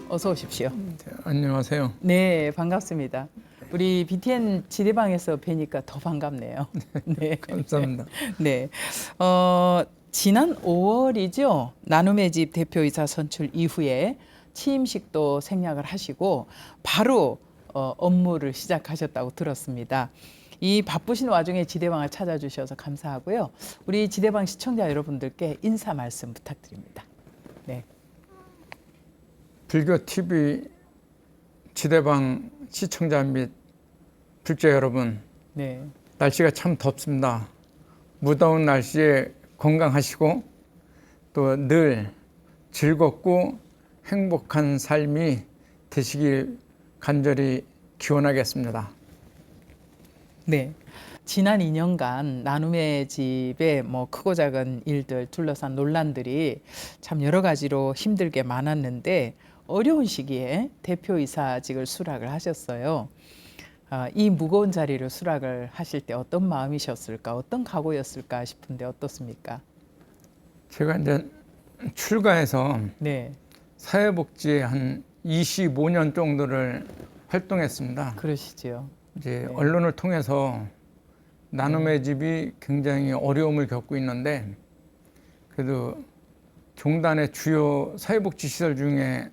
어서 오십시오. 네, 안녕하세요. 네, 반갑습니다. 우리 BTN 지대방에서 뵈니까 더 반갑네요. 네. 감사합니다. 네. 지난 5월이죠. 나눔의 집 대표이사 선출 이후에 취임식도 생략을 하시고 바로 업무를 시작하셨다고 들었습니다. 이 바쁘신 와중에 지대방을 찾아주셔서 감사하고요. 우리 지대방 시청자 여러분들께 인사 말씀 부탁드립니다. 네. 불교 TV 지대방 시청자 및 불자 여러분, 네. 날씨가 참 덥습니다. 무더운 날씨에 건강하시고 또 늘 즐겁고 행복한 삶이 되시길 간절히 기원하겠습니다. 네. 지난 2년간 나눔의 집에 뭐 크고 작은 일들 둘러싼 논란들이 참 여러 가지로 힘들게 많았는데 어려운 시기에 대표이사직을 수락을 하셨어요. 이 무거운 자리를 수락을 하실 때 어떤 마음이셨을까, 어떤 각오였을까 싶은데 어떻습니까? 제가 이제 출가해서 네, 사회복지에 한 25년 정도를 활동했습니다. 그러시지요. 이제 네. 언론을 통해서 나눔의 집이 굉장히 어려움을 겪고 있는데 그래도 종단의 주요 사회복지 시설 중에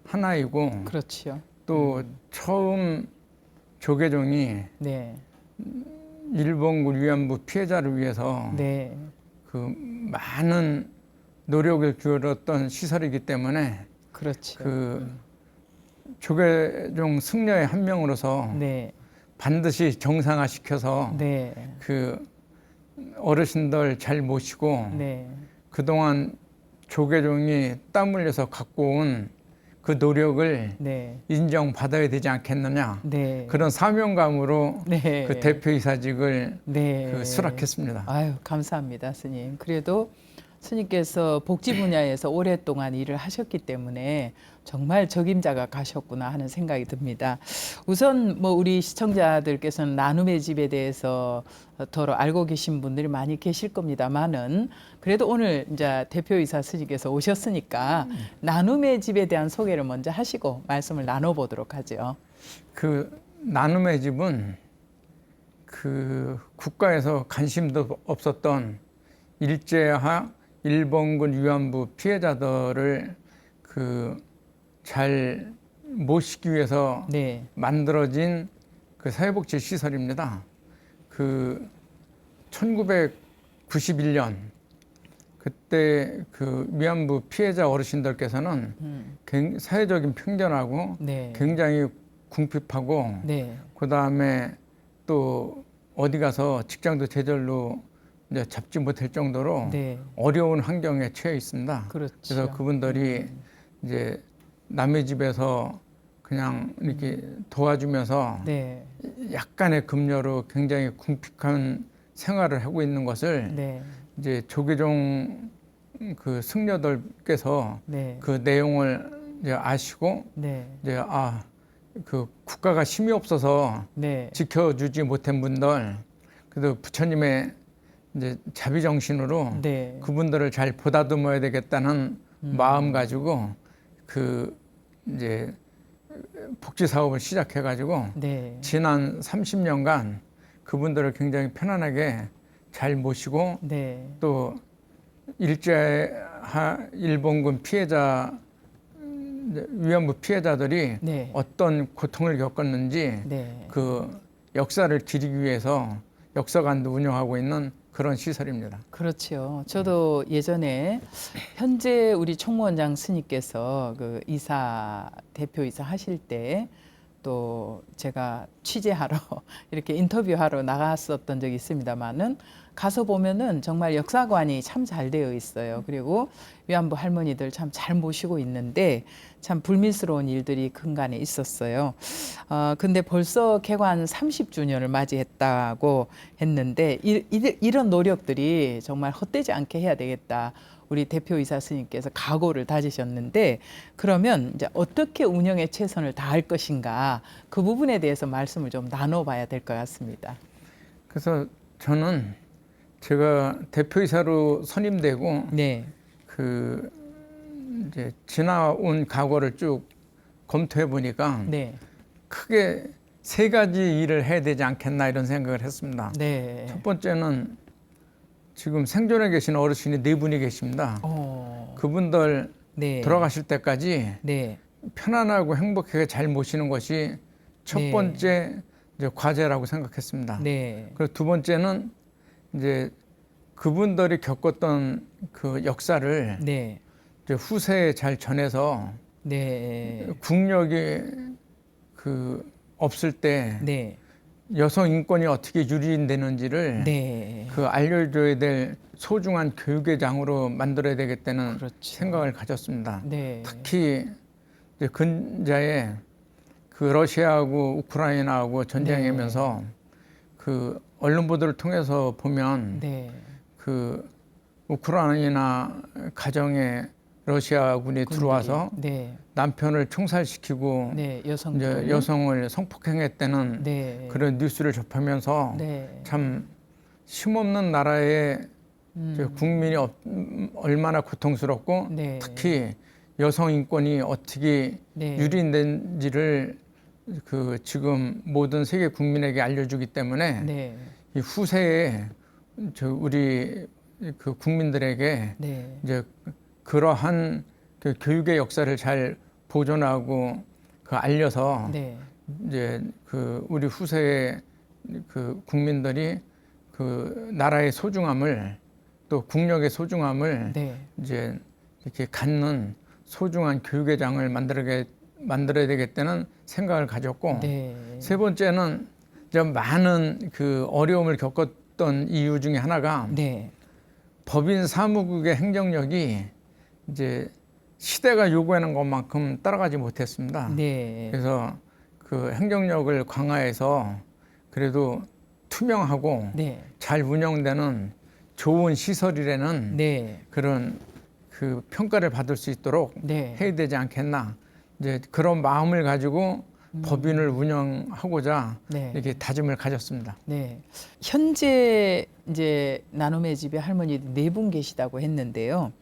하나이고 그렇지요. 또 처음 조계종이 네, 일본군 위안부 피해자를 위해서 네, 그 많은 노력을 기울였던 시설이기 때문에 그렇죠. 그 조계종 승려의 한 명으로서 네, 반드시 정상화시켜서 네, 그 어르신들 잘 모시고 네, 그동안 조계종이 땀 흘려서 갖고 온 그 노력을 네, 인정받아야 되지 않겠느냐 네. 그런 사명감으로 네. 그 대표이사직을 네. 그 수락했습니다. 아유, 감사합니다, 스님. 그래도 스님께서 복지 분야에서 오랫동안 일을 하셨기 때문에 정말 적임자가 가셨구나 하는 생각이 듭니다. 우선 뭐 우리 시청자들께서는 나눔의 집에 대해서 더러 알고 계신 분들이 많이 계실 겁니다만은 그래도 오늘 이제 대표이사 스님께서 오셨으니까 나눔의 집에 대한 소개를 먼저 하시고 말씀을 나눠보도록 하죠. 그 나눔의 집은 그 국가에서 관심도 없었던 일제하 일본군 위안부 피해자들을 그 잘 모시기 위해서 네, 만들어진 그 사회복지 시설입니다. 그 1991년 그때 그 위안부 피해자 어르신들께서는 사회적인 편견하고 네, 굉장히 궁핍하고 네, 그 다음에 또 어디 가서 직장도 제대로 이제 잡지 못할 정도로 네. 어려운 환경에 처해 있습니다. 그렇죠. 그래서 그분들이 이제 남의 집에서 그냥 이렇게 도와주면서 네, 약간의 급료로 굉장히 궁핍한 생활을 하고 있는 것을 네, 이제 조계종 그 승려들께서 네, 그 내용을 이제 아시고 네, 이제 그 국가가 힘이 없어서 네, 지켜주지 못한 분들 그래도 부처님의 이제 자비 정신으로 네, 그분들을 잘 보다듬어야 되겠다는 마음 가지고 그 이제 복지 사업을 시작해 가지고 네, 지난 30년간 그분들을 굉장히 편안하게 잘 모시고 네, 또 일제하 일본군 피해자 위안부 피해자들이 네, 어떤 고통을 겪었는지 네. 그 역사를 기리기 위해서 역사관도 운영하고 있는 그런 시설입니다. 그렇죠. 저도 예전에 현재 우리 총무원장 스님께서 그 대표이사 하실 때 또 제가 취재하러 이렇게 인터뷰하러 나갔었던 적이 있습니다만은 가서 보면은 정말 역사관이 참 잘 되어 있어요. 그리고 위안부 할머니들 참 잘 모시고 있는데 참 불미스러운 일들이 근간에 있었어요. 근데 벌써 개관 30주년을 맞이했다고 했는데 이런 노력들이 정말 헛되지 않게 해야 되겠다. 우리 대표이사 스님께서 각오를 다지셨는데 그러면 이제 어떻게 운영에 최선을 다할 것인가 그 부분에 대해서 말씀을 좀 나눠봐야 될 것 같습니다. 그래서 저는 제가 대표이사로 선임되고 네, 그 이제 지나온 과거를 쭉 검토해 보니까 네. 크게 세 가지 일을 해야 되지 않겠나 이런 생각을 했습니다. 네. 첫 번째는 지금 생존해 계신 어르신이 네 분이 계십니다. 그분들 네. 돌아가실 때까지 네. 편안하고 행복하게 잘 모시는 것이 첫 네. 번째 이제 과제라고 생각했습니다. 네. 그리고 두 번째는 이제 그분들이 겪었던 그 역사를 네. 이제 후세에 잘 전해서 네. 국력이 그 없을 때 네. 여성 인권이 어떻게 유린되는지를 네. 그 알려줘야 될 소중한 교육의 장으로 만들어야 되겠다는 그렇죠. 생각을 가졌습니다. 네. 특히 이제 근자에 그 러시아하고 우크라이나하고 전쟁하면서 그 언론 보도를 통해서 보면 네. 그 우크라이나 가정에 러시아군이 들어와서 네. 남편을 총살시키고 네. 이제 여성을 성폭행했다는 네. 그런 뉴스를 접하면서 네. 참 힘없는 나라의 국민이 얼마나 고통스럽고 네. 특히 여성 인권이 어떻게 네. 유린된지를 그 지금 모든 세계 국민에게 알려주기 때문에 네. 이 후세에 저 우리 그 국민들에게 네. 이제 그러한 그 교육의 역사를 잘 보존하고 그 알려서 네. 이제 그 우리 후세의 그 국민들이 그 나라의 소중함을 또 국력의 소중함을 네. 이제 이렇게 갖는 소중한 교육의 장을 만들어야 되겠다는 생각을 가졌고 네. 세 번째는 좀 많은 그 어려움을 겪었던 이유 중에 하나가 네. 법인 사무국의 행정력이 이제 시대가 요구하는 것만큼 따라가지 못했습니다. 네. 그래서 그 행정력을 강화해서 그래도 투명하고 네. 잘 운영되는 좋은 시설이라는 네. 그런 그 평가를 받을 수 있도록 네. 해야 되지 않겠나. 이제 그런 마음을 가지고 법인을 운영하고자 네. 이렇게 다짐을 가졌습니다. 네. 현재 이제 나눔의 집에 할머니 네 분 계시다고 했는데요.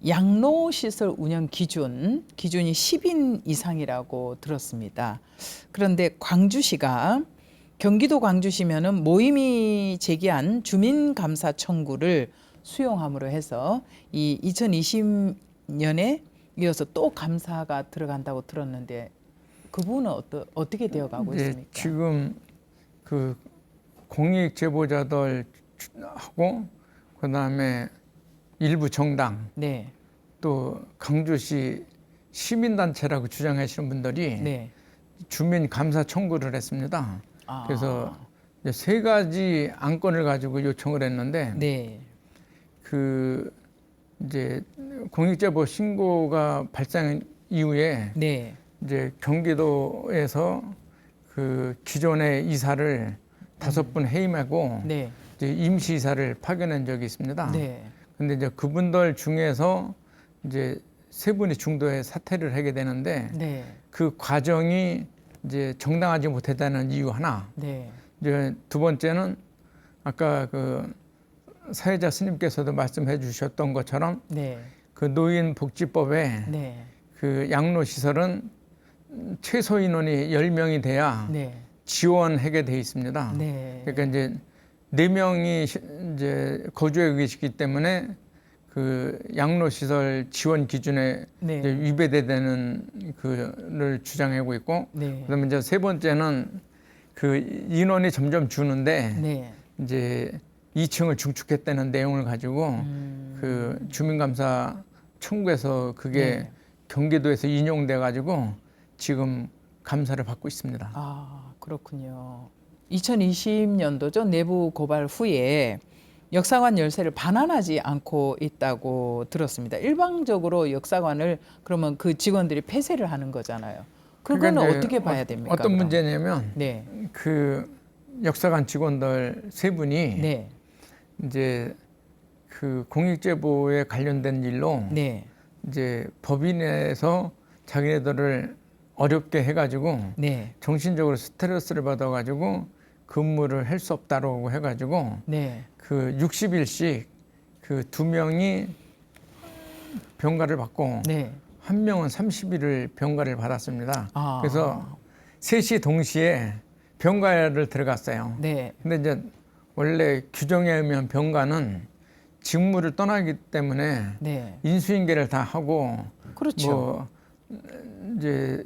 양로 시설 운영 기준이 10인 이상이라고 들었습니다. 그런데 광주시가 경기도 광주시면은 모임이 제기한 주민 감사 청구를 수용함으로 해서 이 2020년에 이어서 또 감사가 들어간다고 들었는데 그 부분은 어떻게 되어가고 이제 있습니까? 지금 그 공익 제보자들하고 그다음에 일부 정당 네, 또 강주시 시민단체라고 주장하시는 분들이 네. 주민 감사 청구를 했습니다. 아, 그래서 이제 세 가지 안건을 가지고 요청을 했는데 네, 그 이제 공익제보 신고가 발생 이후에 네, 이제 경기도에서 그 기존의 이사를 5분 해임하고 네, 이제 임시 이사를 파견한 적이 있습니다. 네, 근데 이제 그분들 중에서 이제 3분이 중도에 사퇴를 하게 되는데 네, 그 과정이 이제 정당하지 못했다는 이유 하나. 네, 이제 두 번째는 아까 그 사회자 스님께서도 말씀해 주셨던 것처럼 네, 그 노인복지법에 네, 그 양로시설은 최소 인원이 10명이 돼야 네, 지원하게 돼 있습니다. 네. 그러니까 이제 4명이 이제 거주해 계시기 때문에 그 양로시설 지원 기준에 네. 이제 위배되는 그를 주장하고 있고, 네. 그다음에 이제 세 번째는 그 인원이 점점 주는데 네. 이제 2층을 중축했다는 내용을 가지고 그 주민감사 청구에서 그게 네. 경기도에서 인용돼 가지고 지금 감사를 받고 있습니다. 아, 그렇군요. 2020년도죠. 내부 고발 후에 역사관 열쇠를 반환하지 않고 있다고 들었습니다. 일방적으로 역사관을 그러면 그 직원들이 폐쇄를 하는 거잖아요. 그거는 그러니까 이제 어떻게 봐야 됩니까? 어떤 그럼? 문제냐면 네. 그 역사관 직원들 3분이 네. 이제 그 공익제보에 관련된 일로 네. 이제 법인에서 자기네들을 어렵게 해가지고 네. 정신적으로 스트레스를 받아가지고 근무를 할 수 없다라고 해가지고 네. 그 60일씩 그 2명이 병가를 받고 네. 한 명은 30일을 병가를 받았습니다. 아. 그래서 셋이 동시에 병가를 들어갔어요. 네. 근데 이제 원래 규정에 의하면 병가는 직무를 떠나기 때문에 네. 인수인계를 다 하고 그렇죠. 뭐 이제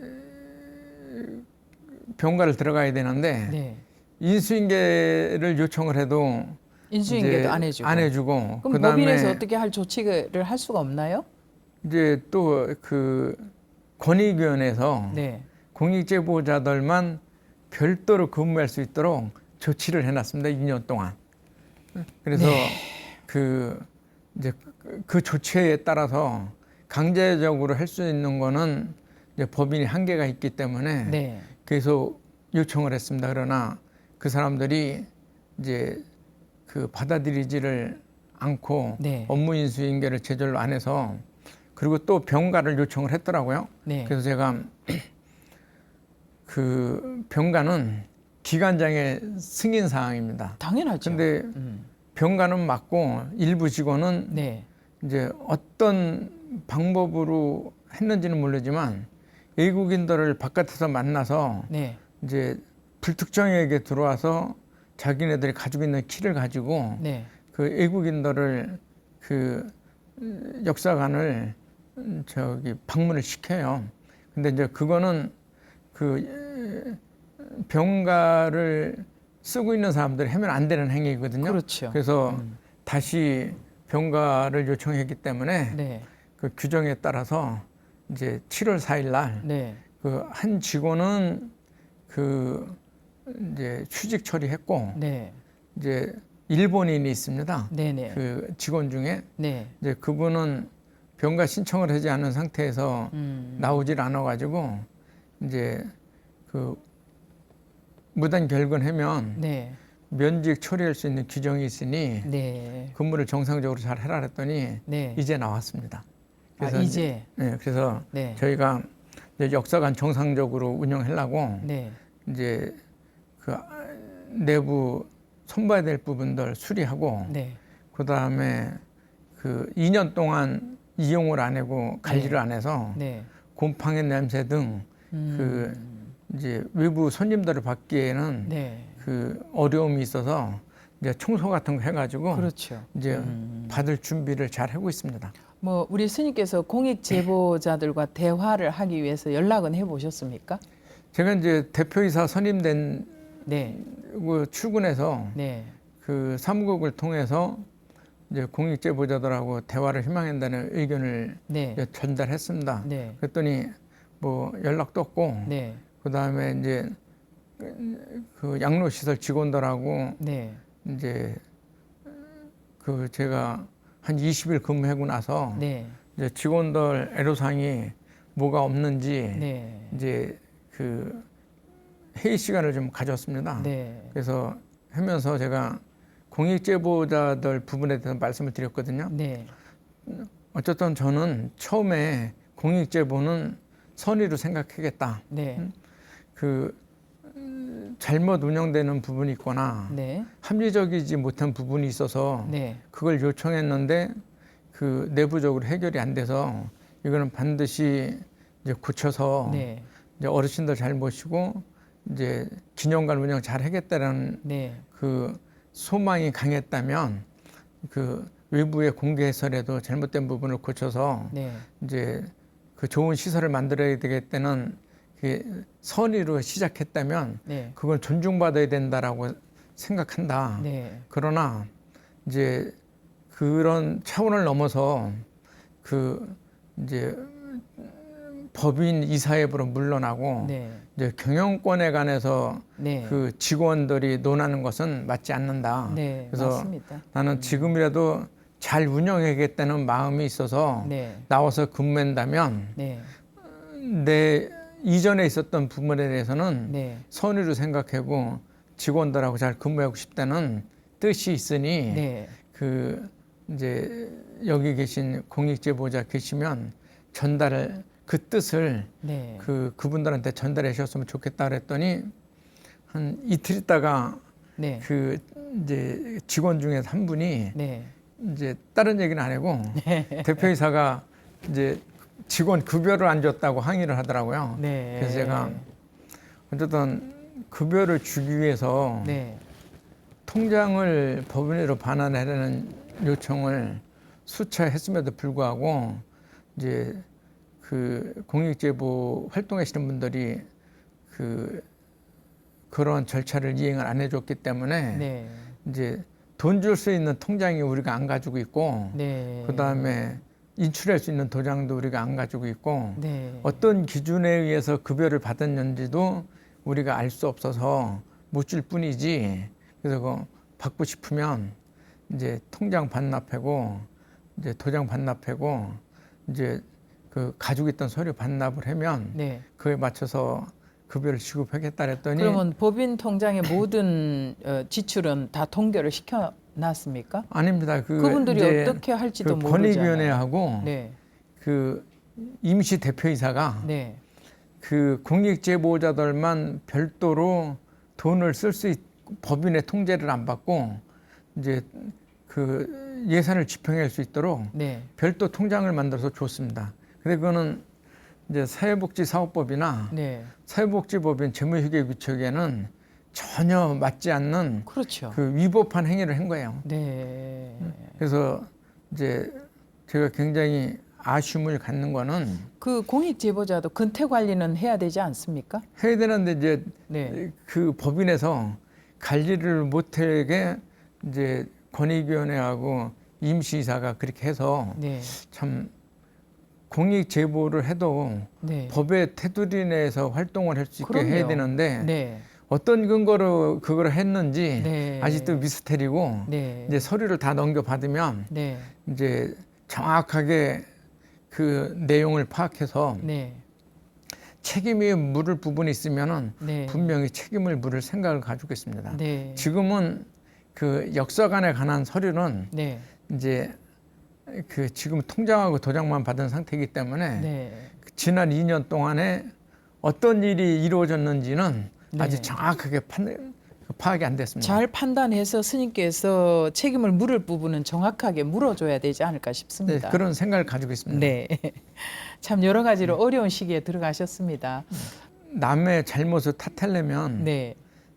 병가를 들어가야 되는데 네. 인수인계를 요청을 해도 인수인계도 이제 안 해주고. 안 해주고 그럼 법인에서 어떻게 할 조치를 할 수가 없나요? 이제 또 그 권익위원회에서 네. 공익제보자들만 별도로 근무할 수 있도록 조치를 해놨습니다. 2년 동안. 그래서 네. 그 이제 그 조치에 따라서 강제적으로 할 수 있는 거는 이제 법인이 한계가 있기 때문에 네. 계속 요청을 했습니다. 그러나 그 사람들이 이제 그 받아들이지를 않고 네. 업무 인수인계를 제대로 안 해서 그리고 또 병가를 요청을 했더라고요. 네. 그래서 제가 그 병가는 기관장의 승인 사항입니다. 당연하죠. 근데 병가는 맞고 일부 직원은 네. 이제 어떤 방법으로 했는지는 모르지만 외국인들을 바깥에서 만나서 네. 이제 불특정에게 들어와서 자기네들이 가지고 있는 키를 가지고 네. 그 외국인들을 그 역사관을 저기 방문을 시켜요. 근데 이제 그거는 그 병가를 쓰고 있는 사람들이 하면 안 되는 행위거든요. 그렇죠. 그래서 다시 병가를 요청했기 때문에 네. 그 규정에 따라서 이제 7월 4일 날 네. 그 한 직원은 그 이제 휴직 처리했고 네. 이제 일본인이 있습니다. 네네. 그 직원 중에 네. 이제 그분은 병가 신청을 하지 않은 상태에서 나오질 않아가지고 이제 그 무단 결근하면 네. 면직 처리할 수 있는 규정이 있으니 네. 근무를 정상적으로 잘 해라 했더니 네. 이제 나왔습니다. 아, 이제. 네, 그래서 네. 저희가 이제 역사관 정상적으로 운영하려고 네. 이제 그 내부 손봐야 될 부분들 수리하고 네. 그 다음에 그 2년 동안 이용을 안 하고 관리를 네. 안 해서 네. 곰팡이 냄새 등 그 이제 외부 손님들을 받기에는 네. 그 어려움이 있어서 이제 청소 같은 거 해가지고 그렇죠. 이제 받을 준비를 잘 하고 있습니다. 뭐 우리 스님께서 공익 제보자들과 대화를 하기 위해서 연락은 해보셨습니까? 제가 이제 대표이사 선임된 네. 그 출근해서 네. 그 사무국을 통해서 이제 공익제보자들하고 대화를 희망한다는 의견을 네. 이제 전달했습니다. 네. 그랬더니 뭐 연락도 없고 네. 그 다음에 이제 그 양로시설 직원들하고 네. 이제 그 제가 한 20일 근무하고 나서 네. 이제 직원들 애로사항이 뭐가 없는지 네. 이제 그 회의 시간을 좀 가졌습니다. 네. 그래서 하면서 제가 공익제보자들 부분에 대해서 말씀을 드렸거든요. 네. 어쨌든 저는 처음에 공익제보는 선의로 생각하겠다. 네. 그 잘못 운영되는 부분이 있거나 네. 합리적이지 못한 부분이 있어서 네. 그걸 요청했는데 그 내부적으로 해결이 안 돼서 이거는 반드시 이제 고쳐서 네. 이제 어르신들 잘 모시고 이제 기념관 운영 잘 하겠다는 네. 그 소망이 강했다면 그 외부에 공개해서라도 잘못된 부분을 고쳐서 네. 이제 그 좋은 시설을 만들어야 되겠다는 그 선의로 시작했다면 네. 그건 존중받아야 된다라고 생각한다. 네. 그러나 이제 그런 차원을 넘어서 그 이제 법인 이사회부로 물러나고 네. 이제 경영권에 관해서 네. 그 직원들이 논하는 것은 맞지 않는다. 네. 그래서 맞습니다. 나는 지금이라도 잘 운영하겠다는 마음이 있어서 네. 나와서 근무한다면 네. 내 이전에 있었던 부분에 대해서는 네. 선의로 생각하고 직원들하고 잘 근무하고 싶다는 뜻이 있으니 네. 그 이제 여기 계신 공익제보자 계시면 전달을 그 뜻을 네. 그분들한테 전달해 주셨으면 좋겠다 그랬더니 한 이틀 있다가 네. 그 이제 직원 중에서 한 분이 네. 이제 다른 얘기는 안 하고 대표이사가 이제 직원 급여를 안 줬다고 항의를 하더라고요. 네. 그래서 제가 어쨌든 급여를 주기 위해서 네. 통장을 법인으로 반환하려는 요청을 수차 했음에도 불구하고 이제 그 공익제보 활동하시는 분들이 그런 절차를 이행을 안 해줬기 때문에 네. 이제 돈 줄 수 있는 통장이 우리가 안 가지고 있고 네. 그 다음에 인출할 수 있는 도장도 우리가 안 가지고 있고 네. 어떤 기준에 의해서 급여를 받았는지도 우리가 알 수 없어서 못 줄 뿐이지. 그래서 그 받고 싶으면 이제 통장 반납하고 이제 도장 반납하고 이제 그 가지고 있던 서류 반납을 하면 네. 그에 맞춰서 급여를 지급하겠다 그랬더니 그러면 법인 통장의 모든 지출은 다 통계를 시켜 놨습니까? 아닙니다. 그분들이 이제 어떻게 할지도 그 모르잖아요. 권익위원회하고 네. 그 임시 대표이사가 네. 그 공익제보자들만 별도로 돈을 쓸 수 있고 법인의 통제를 안 받고 이제 그 예산을 집행할 수 있도록 네. 별도 통장을 만들어서 줬습니다. 근데 그거는 이제 사회복지사업법이나 네. 사회복지법인 재무회계규칙에는 전혀 맞지 않는 그렇죠. 그 위법한 행위를 한 거예요. 네. 그래서 이제 제가 굉장히 아쉬움을 갖는 거는 그 공익 제보자도 근태 관리는 해야 되지 않습니까? 해야 되는데 이제 네. 그 법인에서 관리를 못하게 이제 권익위원회하고 임시이사가 그렇게 해서 네. 참 공익 제보를 해도 네. 법의 테두리 내에서 활동을 할 수 있게 그럼요. 해야 되는데 네. 어떤 근거로 그걸 했는지 네. 아직도 미스테리고 네. 이제 서류를 다 넘겨받으면 네. 이제 정확하게 그 내용을 파악해서 네. 책임이 물을 부분이 있으면은 네. 분명히 책임을 물을 생각을 가지고 있습니다. 네. 지금은 그 역사관에 관한 서류는 네. 이제 그 지금 통장하고 도장만 받은 상태이기 때문에 네. 지난 2년 동안에 어떤 일이 이루어졌는지는 네. 아직 정확하게 파악이 안 됐습니다. 잘 판단해서 스님께서 책임을 물을 부분은 정확하게 물어줘야 되지 않을까 네, 싶습니다. 그런 생각을 가지고 있습니다. 네. 참 여러 가지로 어려운 시기에 들어가셨습니다. 남의 잘못을 탓하려면 네.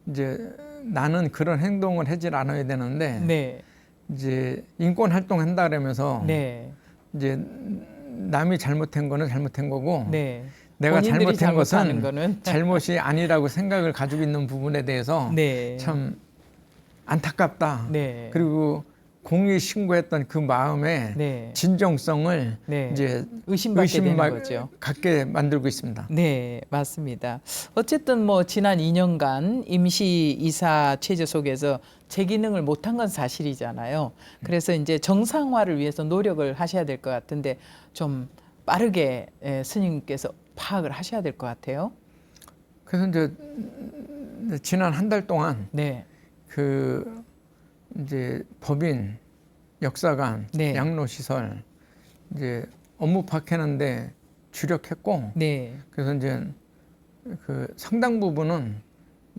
이제 나는 그런 행동을 하질 않아야 되는데 네. 이제 인권 활동한다 그러면서 네. 이제 남이 잘못한 거는 잘못한 거고 네. 내가 본인들이 잘못한 잘못하는 것은 거는 잘못이 아니라고 생각을 가지고 있는 부분에 대해서 네. 참 안타깝다. 네. 그리고 공익 신고했던 그 마음의 네. 진정성을 네. 이제 의심받게 되는 거죠. 갖게 만들고 있습니다. 네, 맞습니다. 어쨌든 뭐 지난 2년간 임시 이사 체제 속에서 제 기능을 못한 건 사실이잖아요. 그래서 이제 정상화를 위해서 노력을 하셔야 될 것 같은데 좀 빠르게 스님께서 파악을 하셔야 될 것 같아요. 그래서 이제 지난 한 달 동안 네, 그 이제 법인, 역사관, 네. 양로시설 이제 업무 파악하는데 주력했고 네, 그래서 이제 그 상당 부분은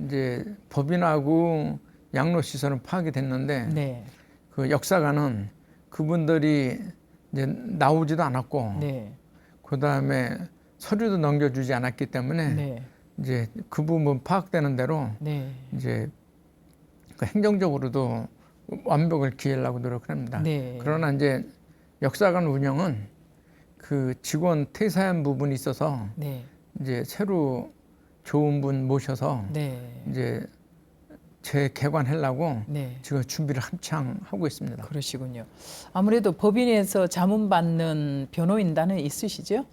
이제 법인하고 양로시설은 파악이 됐는데 네, 그 역사관은 그분들이 이제 나오지도 않았고 네, 그 다음에 서류도 넘겨주지 않았기 때문에 네, 이제 그 부분 파악되는 대로 네, 이제 그 행정적으로도 완벽을 기하려고 노력을 합니다. 네. 그러나 이제 역사관 운영은 그 직원 퇴사한 부분이 있어서 네, 이제 새로 좋은 분 모셔서 네, 이제 재개관하려고 네. 지금 준비를 한창 하고 있습니다. 그러시군요. 아무래도 법인에서 자문받는 변호인단은 있으시죠?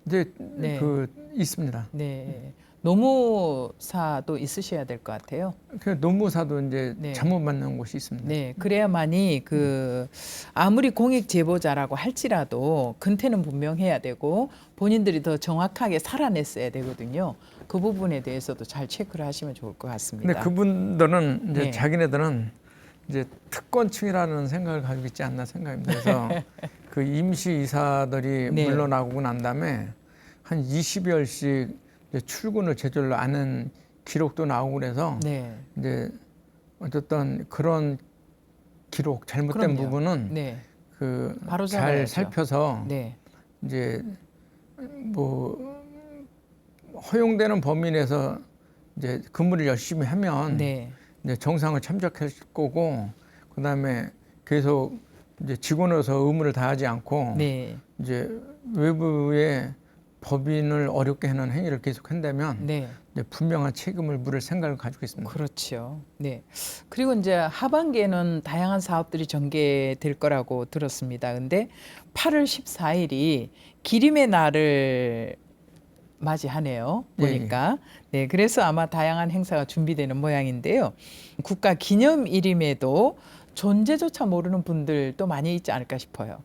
이제 네. 그 있습니다. 네. 노무사도 있으셔야 될 것 같아요. 그 노무사도 이제 네. 자문받는 곳이 있습니다. 네. 그래야만이 그 아무리 공익 제보자라고 할지라도 근태는 분명해야 되고 본인들이 더 정확하게 살아냈어야 되거든요. 그 부분에 대해서도 잘 체크를 하시면 좋을 것 같습니다. 근데 그분들은 이제 네. 자기네들은 이제 특권층이라는 생각을 가지고 있지 않나 생각합니다. 그래서 그 임시 이사들이 네. 물러나고 난 다음에 한 20여일씩 출근을 제절로 안 한 기록도 나오고 그래서 네. 이제 어쨌든 그런 기록 잘못된 그럼요. 부분은 네. 그 바로 잘 잡아야죠. 살펴서 네. 이제 뭐 허용되는 범위 내에서 이제 근무를 열심히 하면 네. 이제 정상을 참작할 거고, 그다음에 계속 이제 직원으로서 의무를 다하지 않고 네. 이제 외부의 법인을 어렵게 하는 행위를 계속한다면 네. 이제 분명한 책임을 물을 생각을 가지고 있습니다. 그렇죠. 네. 그리고 이제 하반기에는 다양한 사업들이 전개될 거라고 들었습니다. 근데 8월 14일이 기림의 날을 맞이하네요. 예, 보니까. 네. 그래서 아마 다양한 행사가 준비되는 모양인데요. 국가 기념일임에도 존재조차 모르는 분들도 많이 있지 않을까 싶어요.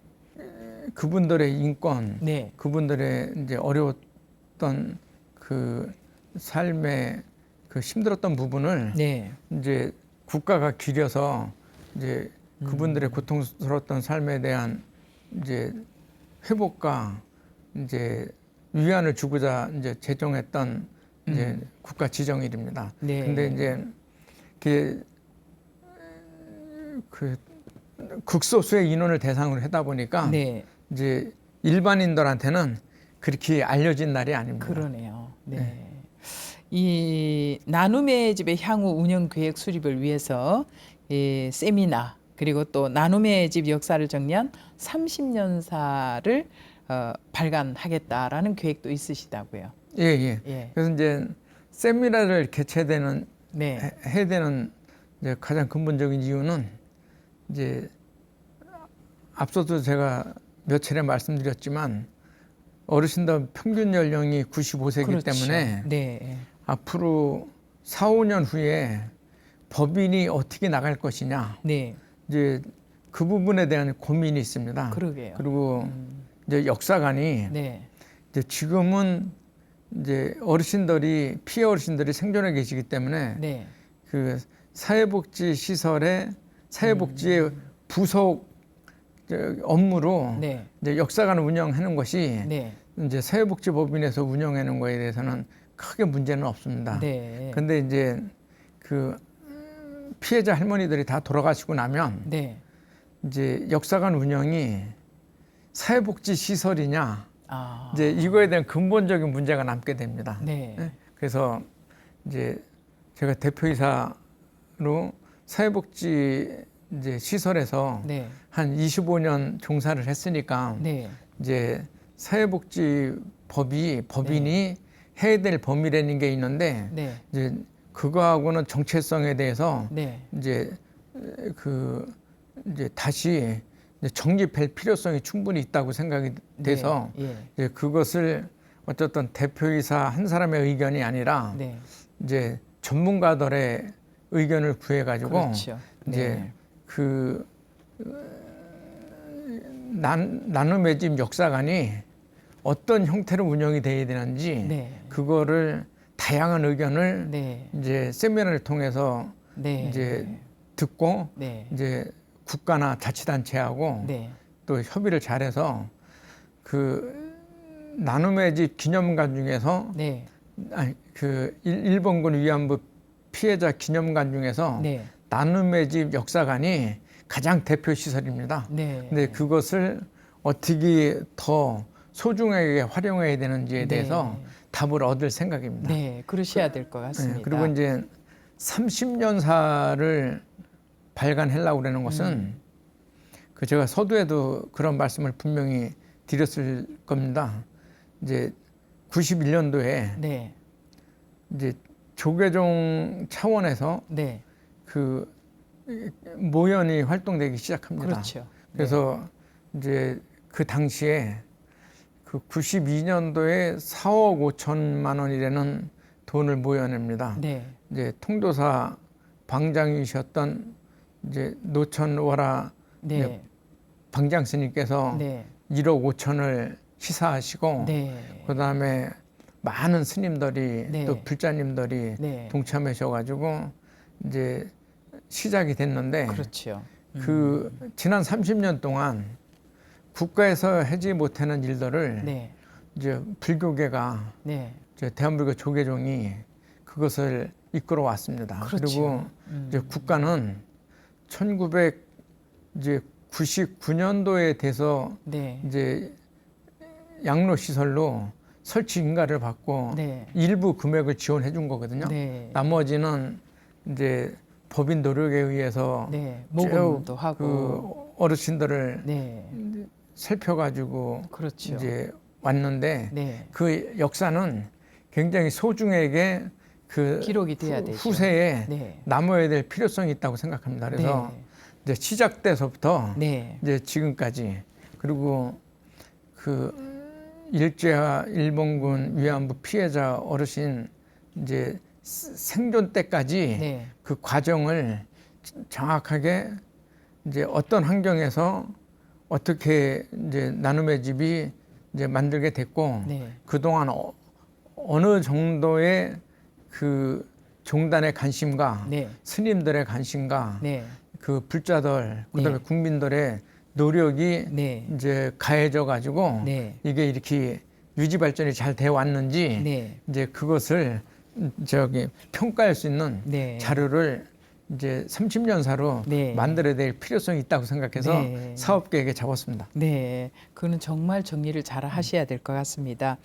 그분들의 인권, 네. 그분들의 이제 어려웠던 그 삶의 그 힘들었던 부분을 네. 이제 국가가 기려서 이제 그분들의 고통스러웠던 삶에 대한 이제 회복과 이제 위안을 주고자 이제 제정했던 이제 국가 지정일입니다. 네. 근데 이제 그 극소수의 인원을 대상으로 하다 보니까 네. 이제 일반인들한테는 그렇게 알려진 날이 아닙니다. 그러네요. 네. 이 나눔의 집의 향후 운영 계획 수립을 위해서 이 세미나 그리고 또 나눔의 집 역사를 정리한 30년사를 발간하겠다라는 계획도 있으시다고요. 예, 예. 예. 그래서 이제 세미나를 개최되는 네. 해야 되는 이제 가장 근본적인 이유는 이제 앞서도 제가 몇 차례 말씀드렸지만 어르신들 평균 연령이 95세이기 그렇죠. 때문에 네. 앞으로 4, 5년 후에 법인이 어떻게 나갈 것이냐, 네. 이제 그 부분에 대한 고민이 있습니다. 그러게요. 그리고 이제 역사관이 네. 이제 지금은 이제 어르신들이 피해 어르신들이 생존해 계시기 때문에 네. 그 사회복지 시설의 사회복지의 부속 업무로 네. 이제 역사관을 운영하는 것이 네. 이제 사회복지법인에서 운영하는 거에 대해서는 크게 문제는 없습니다. 네. 근데 이제 그 피해자 할머니들이 다 돌아가시고 나면 네. 이제 역사관 운영이 사회복지 시설이냐, 아. 이제 이거에 대한 근본적인 문제가 남게 됩니다. 네. 그래서 이제 제가 대표이사로 사회복지 이제 시설에서 네. 한 25년 종사를 했으니까 네. 이제 사회복지 법인이 해야 될 범위라는 게 있는데 네. 이제 그거하고는 정체성에 대해서 네. 이제 이제 다시 이제 정립할 필요성이 충분히 있다고 생각이 돼서 네. 예. 이제 그것을 어쨌든 대표이사 한 사람의 의견이 아니라 네. 이제 전문가들의 의견을 구해가지고 그렇죠. 이제 네. 그 나눔의 집 역사관이 어떤 형태로 운영이 돼야 되는지 네. 그거를 다양한 의견을 네. 이제 세미나를 통해서 네. 이제 듣고 네. 이제 국가나 자치단체하고 네. 또 협의를 잘해서 그 나눔의 집 기념관 중에서 네. 아니 그 일본군 위안부 피해자 기념관 중에서 네. 나눔의 집 역사관이 가장 대표 시설입니다. 네. 근데 그것을 어떻게 더 소중하게 활용해야 되는지에 대해서 답을 얻을 생각입니다. 네, 그러셔야 될 것 같습니다. 그리고 이제 30년사를 발간하려고 그러는 것은 그 제가 서두에도 그런 말씀을 분명히 드렸을 겁니다. 이제 91년도에 네. 이제 조계종 차원에서 네. 그 모연이 활동되기 시작합니다. 그렇죠. 그래서 이제 그 당시에 그 92년도에 4억 5천만 원이라는 돈을 모여냅니다. 네. 이제 통도사 방장이셨던 이제 노천워라 네. 방장 스님께서 네. 1억 5천을 시사하시고 네. 그다음에 많은 스님들이 네. 또 불자님들이 네. 동참하셔가지고 이제 시작이 됐는데 그렇죠. 그 지난 30년 동안 국가에서 하지 못하는 일들을 네. 이제 불교계가 네. 이제 대한불교 조계종이 그것을 이끌어 왔습니다. 그렇죠. 그리고 이제 국가는 1999년도에 돼서 네. 이제 양로 시설로 설치 인가를 받고 네. 일부 금액을 지원해 준 거거든요. 네. 나머지는 이제 법인 노력에 의해서 네. 모금도 하고. 그 어르신들을 네. 살펴가지고 그렇죠. 이제 왔는데 네. 그 역사는 굉장히 소중하게 그 기록이 돼야 되죠. 후세에 네. 남아야 될 필요성이 있다고 생각합니다. 그래서 이제 시작 때서부터 네. 이제 지금까지 그리고 그 일제와 일본군 위안부 피해자 어르신 이제 생존 때까지 네. 그 과정을 정확하게 이제 어떤 환경에서 어떻게 이제 나눔의 집이 이제 만들게 됐고 네. 그동안 어느 정도의 그 종단의 관심과 네. 스님들의 관심과 네. 그 불자들 그다음에 네. 국민들의 노력이 네. 이제 가해져 가지고 네. 이게 이렇게 유지 발전이 잘 돼 왔는지 네. 이제 그것을 저기 평가할 수 있는 네. 자료를 이제 30년사로 네. 만들어야 될 필요성이 있다고 생각해서 네. 사업 계획에 잡았습니다. 네, 그거는 정말 정리를 잘 하셔야 될 것 같습니다.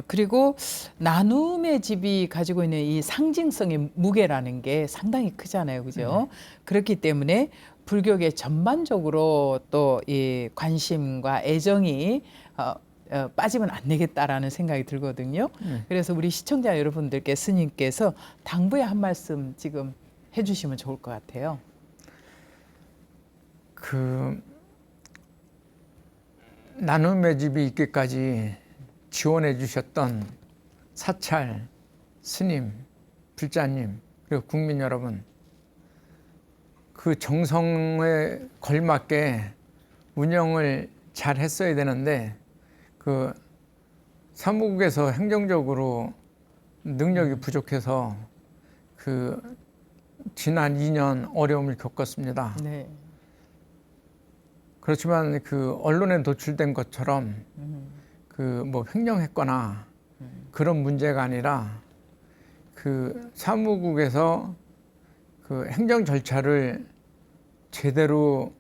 그리고 나눔의 집이 가지고 있는 이 상징성의 무게라는 게 상당히 크잖아요, 그죠? 그렇기 때문에 불교계 전반적으로 또 이 관심과 애정이 빠지면 안 되겠다라는 생각이 들거든요. 그래서 우리 시청자 여러분들께 스님께서 당부의 한 말씀 지금 해주시면 좋을 것 같아요. 그 나눔의 집이 있기까지 지원해 주셨던 사찰, 스님, 불자님 그리고 국민 여러분 그 정성에 걸맞게 운영을 잘 했어야 되는데 그 사무국에서 행정적으로 능력이 부족해서 그 지난 2년 어려움을 겪었습니다. 네. 그렇지만 그 언론에 노출된 것처럼 그 뭐 횡령했거나 그런 문제가 아니라 그 사무국에서 그 행정 절차를 제대로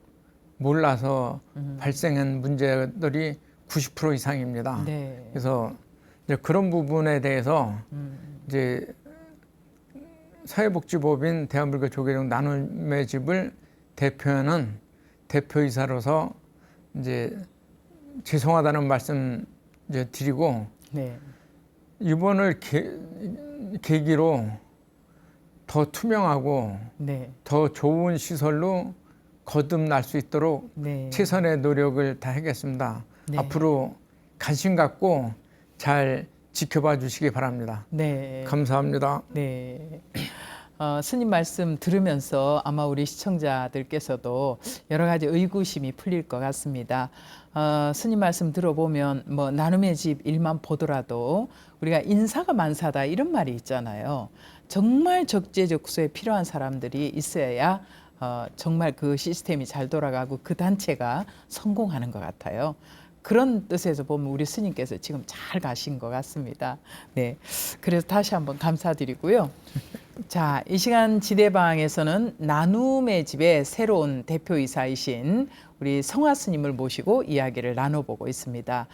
몰라서 발생한 문제들이 90% 이상입니다. 네. 그래서 이제 그런 부분에 대해서 이제 사회복지법인 대한불교 조계종 나눔의 집을 대표하는 대표이사로서 이제 죄송하다는 말씀 이제 드리고 네. 이번을 계기로 더 투명하고 네. 더 좋은 시설로 거듭날 수 있도록 네. 최선의 노력을 다하겠습니다. 네. 앞으로 관심 갖고 잘 지켜봐 주시기 바랍니다. 네. 감사합니다. 네. 스님 말씀 들으면서 아마 우리 시청자들께서도 여러 가지 의구심이 풀릴 것 같습니다. 스님 말씀 들어보면 뭐 나눔의 집 일만 보더라도 우리가 인사가 만사다 이런 말이 있잖아요. 정말 적재적소에 필요한 사람들이 있어야 정말 그 시스템이 잘 돌아가고 그 단체가 성공하는 것 같아요. 그런 뜻에서 보면 우리 스님께서 지금 잘 가신 것 같습니다. 네, 그래서 다시 한번 감사드리고요. 자, 이 시간 지대방에서는 나눔의 집의 새로운 대표이사이신 우리 성화 스님을 모시고 이야기를 나눠보고 있습니다.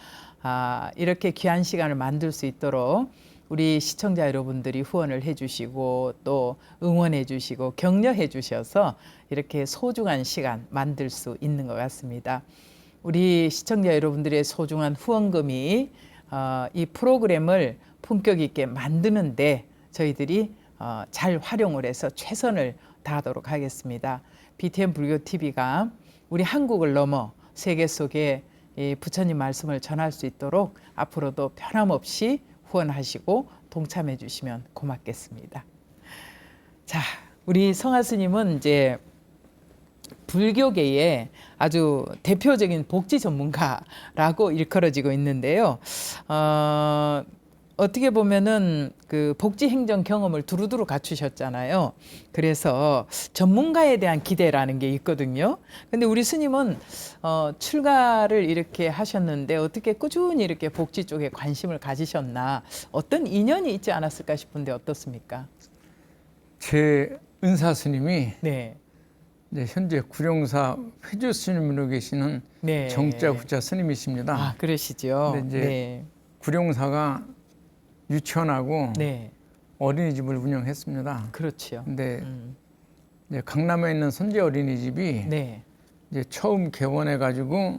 이렇게 귀한 시간을 만들 수 있도록 우리 시청자 여러분들이 후원을 해주시고 또 응원해 주시고 격려해 주셔서 이렇게 소중한 시간 만들 수 있는 것 같습니다. 우리 시청자 여러분들의 소중한 후원금이 이 프로그램을 품격 있게 만드는데 저희들이 잘 활용을 해서 최선을 다하도록 하겠습니다. BTN 불교 TV가 우리 한국을 넘어 세계 속에 이 부처님 말씀을 전할 수 있도록 앞으로도 변함없이 후원하시고 동참해 주시면 고맙겠습니다. 자, 우리 성화 스님은 이제 불교계의 아주 대표적인 복지 전문가라고 일컬어지고 있는데요. 어떻게 보면은 그 복지 행정 경험을 두루두루 갖추셨잖아요. 그래서 전문가에 대한 기대라는 게 있거든요. 근데 우리 스님은 출가를 이렇게 하셨는데 어떻게 꾸준히 이렇게 복지 쪽에 관심을 가지셨나, 어떤 인연이 있지 않았을까 싶은데 어떻습니까? 제 은사 스님이 네. 이제 현재 구룡사 회주 스님으로 계시는 네. 정자 구자 스님이십니다. 아, 그러시죠. 근데 이제 네. 구룡사가 유치원하고 네. 어린이집을 운영했습니다. 그렇죠. 근데 이제 강남에 있는 선제 어린이집이 네. 이제 처음 개원해 가지고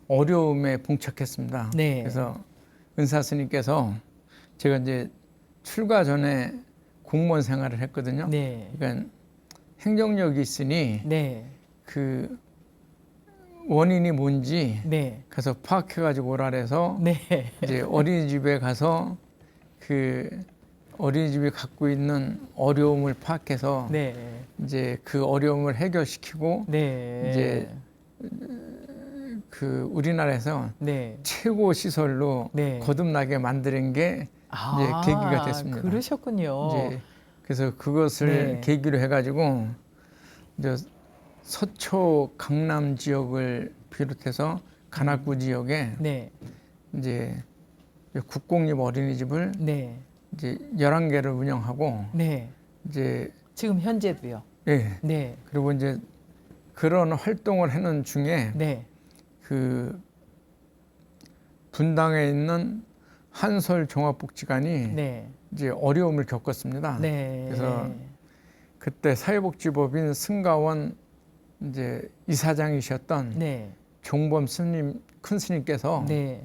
어려움에 봉착했습니다. 네. 그래서 은사 스님께서 제가 이제 출가 전에 공무원 생활을 했거든요. 네. 그러니까 행정력이 있으니 네. 그 원인이 뭔지 네. 가서 파악해 가지고 오라 그래서 네. 이제 어린이집에 가서 그 어린이집이 갖고 있는 어려움을 파악해서 네. 이제 그 어려움을 해결시키고 네. 이제 그 우리나라에서 네. 최고 시설로 네. 거듭나게 만드는 게 이제 계기가 됐습니다. 그러셨군요. 이제 그래서 그것을 네. 계기로 해가지고 이제 서초 강남 지역을 비롯해서 관악구 지역에 네. 이제 국공립 어린이집을 네. 이제 11개를 운영하고 네. 이제 지금 현재도요. 예 네. 그리고 이제 그런 활동을 하는 중에 네. 그 분당에 있는 한솔 종합복지관이 네. 이제 어려움을 겪었습니다. 네. 그래서 그때 사회복지법인 승가원 이제 이사장이셨던 네. 종범 스님 큰 스님께서 네.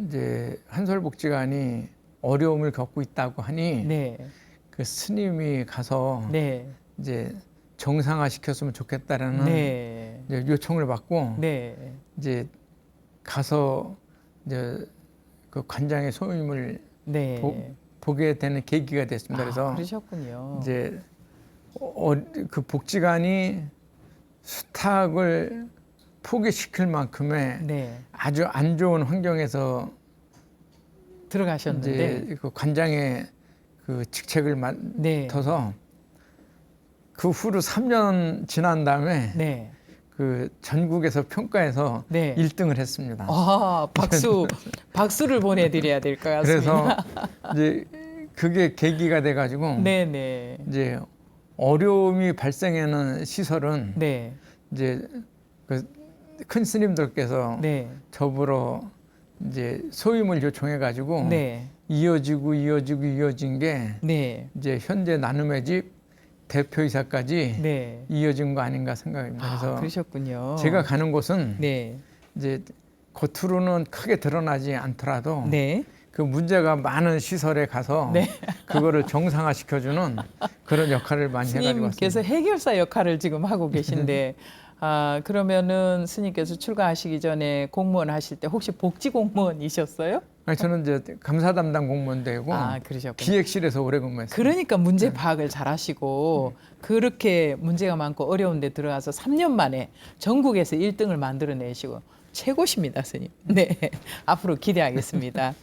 이제 한솔복지관이 어려움을 겪고 있다고 하니 네. 그 스님이 가서 네. 이제 정상화 시켰으면 좋겠다라는 네. 이제 요청을 받고 네. 이제 가서 이제 그 관장의 소임을 네. 보게 되는 계기가 됐습니다. 그래서 그러셨군요. 이제 그 복지관이 수탁을 포기시킬 만큼의 네. 아주 안 좋은 환경에서 들어가셨는데. 이제 그 관장의 그 직책을 네. 맡아서 그 후로 3년 지난 다음에 네. 그 전국에서 평가해서 네. 1등을 했습니다. 아, 박수를 보내드려야 될 것 같습니다. 그래서 이제 그게 계기가 돼가지고 네네. 이제 어려움이 발생하는 시설은 네. 이제 그 큰 스님들께서 네. 저보러 이제 소임을 요청해가지고 네. 이어진 게 네. 이제 현재 나눔의 집 대표이사까지 네. 이어진 거 아닌가 생각합니다. 그래서 그러셨군요. 제가 가는 곳은 네. 이제 겉으로는 크게 드러나지 않더라도 네. 그 문제가 많은 시설에 가서 네. 그거를 정상화 시켜주는 그런 역할을 많이 해가지고 스님께서 왔습니다. 해결사 역할을 지금 하고 계신데 그러면은 스님께서 출가하시기 전에 공무원 하실 때 혹시 복지 공무원이셨어요? 아니, 저는 이제 감사 담당 공무원 되고 그러셨군요. 기획실에서 오래 근무했습니다. 그러니까 문제 파악을 잘 하시고 그렇게 문제가 많고 어려운 데 들어가서 3년 만에 전국에서 1등을 만들어내시고 최고십니다, 스님. 네. 앞으로 기대하겠습니다.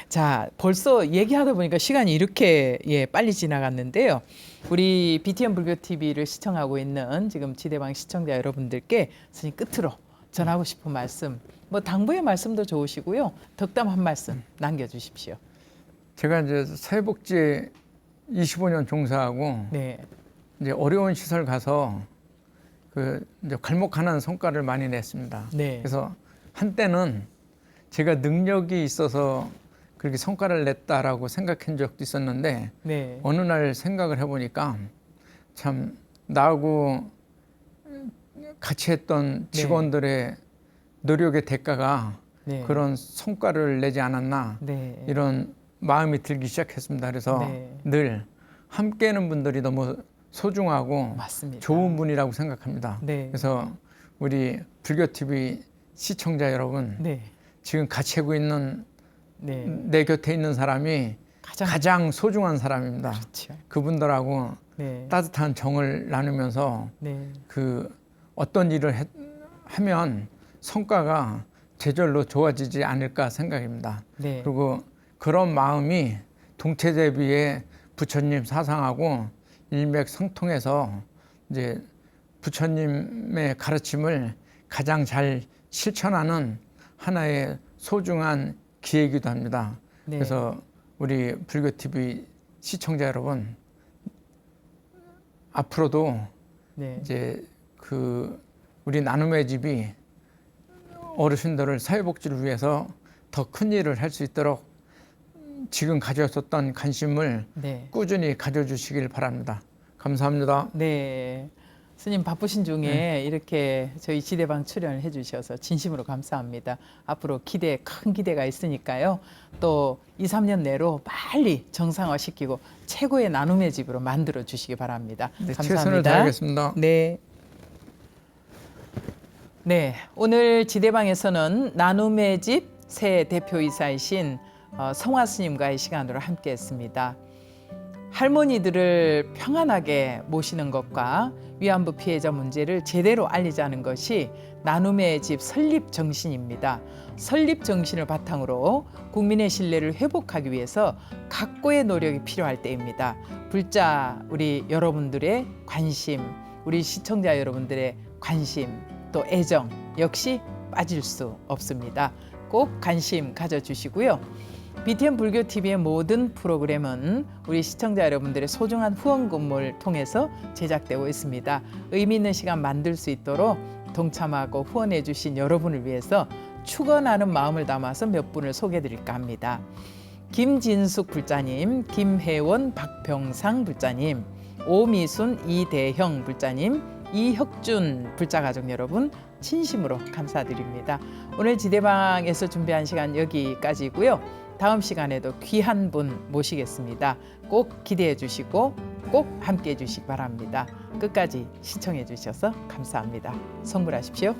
자, 벌써 얘기하다 보니까 시간이 이렇게 빨리 지나갔는데요. 우리 BTN 불교 TV를 시청하고 있는 지금 지대방 시청자 여러분들께 스님 끝으로 전하고 싶은 말씀, 뭐 당부의 말씀도 좋으시고요. 덕담 한 말씀 남겨주십시오. 제가 이제 사회복지에 25년 종사하고 네. 이제 어려운 시설 가서 그 이제 괄목하는 성과를 많이 냈습니다. 네. 그래서 한때는 제가 능력이 있어서 그렇게 성과를 냈다라고 생각한 적도 있었는데 네. 어느 날 생각을 해보니까 참 나하고 같이 했던 직원들의 노력의 대가가 네. 그런 성과를 내지 않았나 네. 이런 마음이 들기 시작했습니다. 그래서 네. 늘 함께하는 분들이 너무 소중하고 맞습니다. 좋은 분이라고 생각합니다. 네. 그래서 우리 불교TV 시청자 여러분, 네. 지금 같이 하고 있는 네. 내 곁에 있는 사람이 가장 소중한 사람입니다. 그렇죠. 그분들하고 네. 따뜻한 정을 나누면서 네. 그 어떤 일을 하면 성과가 제절로 좋아지지 않을까 생각입니다. 네. 그리고 그런 마음이 동체대비의 부처님 사상하고 일맥상통해서 이제 부처님의 가르침을 가장 잘 실천하는 하나의 소중한 기회이기도 합니다. 네. 그래서 우리 불교TV 시청자 여러분, 앞으로도 네. 이제 우리 나눔의 집이 어르신들을 사회복지를 위해서 더 큰 일을 할 수 있도록 지금 가졌었던 관심을 네. 꾸준히 가져주시길 바랍니다. 감사합니다. 네. 스님 바쁘신 중에 네. 이렇게 저희 지대방 출연을 해주셔서 진심으로 감사합니다. 앞으로 큰 기대가 있으니까요. 또 2, 3년 내로 빨리 정상화시키고 최고의 나눔의 집으로 만들어 주시기 바랍니다. 네, 감사합니다. 최선을 다하겠습니다. 네. 네, 오늘 지대방에서는 나눔의 집 새 대표이사이신 성화 스님과의 시간으로 함께했습니다. 할머니들을 평안하게 모시는 것과 위안부 피해자 문제를 제대로 알리자는 것이 나눔의 집 설립 정신입니다. 설립 정신을 바탕으로 국민의 신뢰를 회복하기 위해서 각고의 노력이 필요할 때입니다. 불자 우리 여러분들의 관심, 우리 시청자 여러분들의 관심, 또 애정 역시 빠질 수 없습니다. 꼭 관심 가져주시고요. BTN 불교TV의 모든 프로그램은 우리 시청자 여러분들의 소중한 후원금을 통해서 제작되고 있습니다. 의미 있는 시간 만들 수 있도록 동참하고 후원해 주신 여러분을 위해서 축원하는 마음을 담아서 몇 분을 소개해 드릴까 합니다. 김진숙 불자님, 김혜원, 박병상 불자님, 오미순, 이대형 불자님, 이혁준 불자가족 여러분 진심으로 감사드립니다. 오늘 지대방에서 준비한 시간 여기까지고요. 다음 시간에도 귀한 분 모시겠습니다. 꼭 기대해 주시고 꼭 함께해 주시기 바랍니다. 끝까지 시청해 주셔서 감사합니다. 성불하십시오.